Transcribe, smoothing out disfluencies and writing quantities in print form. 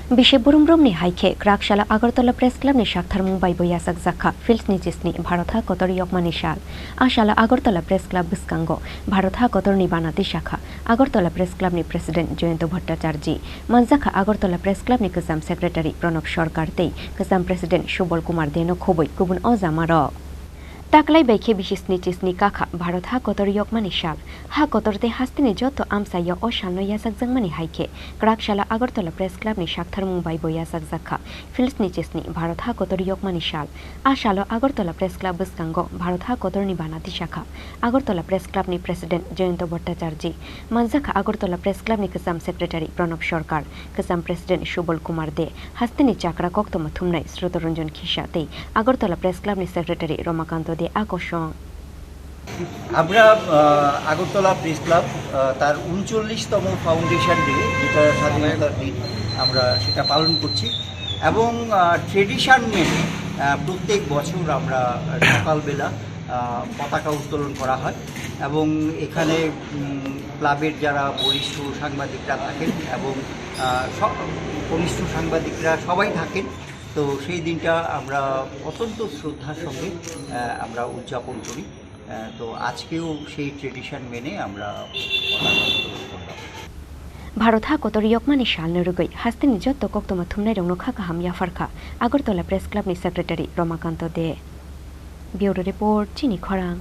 Bishe Burumbrumni Haike, Krakshalla Agartala Press Club ni Shakhtar Mumbai Boyasak Zakha, Fils Nijisni, Bharotha Kotor Yokmanishal, Ashala Agartala Press Club Biskango, Bharotha Kotor Nibanati Shakha, Agartala Press Club ni President Joyento Bhattacharji, Manzakha Agartala Press Club ni Kazam Secretary Pranab Sarkartei, Kazam President Shubal Kumar Deno Khoboi, Kubun Ozamaro. Taklai baike bishisni chisni kakha Bharot ha kotor yokmani shal ha kotorte hastini joto amsa yo oshal no yasak jangmani haike Krakshalla Agartala Press Club ni Shakhtar Mumbai Boyasak zakha Fils ni chisni Bharot ha kotor yokmani shal ashalo Agartala Press Club biskango Bharot ha kotor ni banati shakha Agartala Press Club ni President Joyento Bhattacharji Manzakha Agartala Press Club ni Kasam Secretary Pranab Sarkar Kasam President Shubal Kumar De hastini chakra kokto mathumnai Srotoranjan Khishate Agartala Press Club ni Secretary Romakanto আকর্ষণ আমরা Agartala press club তার ৩৯তম foundation day যেটা স্বাধীনতার দিন আমরা সেটা পালন করছি এবং ট্রেডিশন মেনে প্রত্যেক বছর আমরা সকালবেলা পতাকা উত্তোলন করা হয় এবং এখানে ক্লাবের যারা বরিষ্ঠ সাংবাদিকরা থাকেন এবং কনিষ্ঠ সাংবাদিকরা সবাই থাকেন তো সেই দিনটা আমরা অত্যন্ত শ্রদ্ধার সঙ্গে আমরা উদযাপন করি তো আজকেও সেই ট্রেডিশন মেনে আমরা Bharot ha kotor yokmani shal nerugoi hastini jotto koktoma thumnai rongno kha kaham yafarkha Agartala Press Club ni Secretary Romakanto De Bureau Report Chini Khorang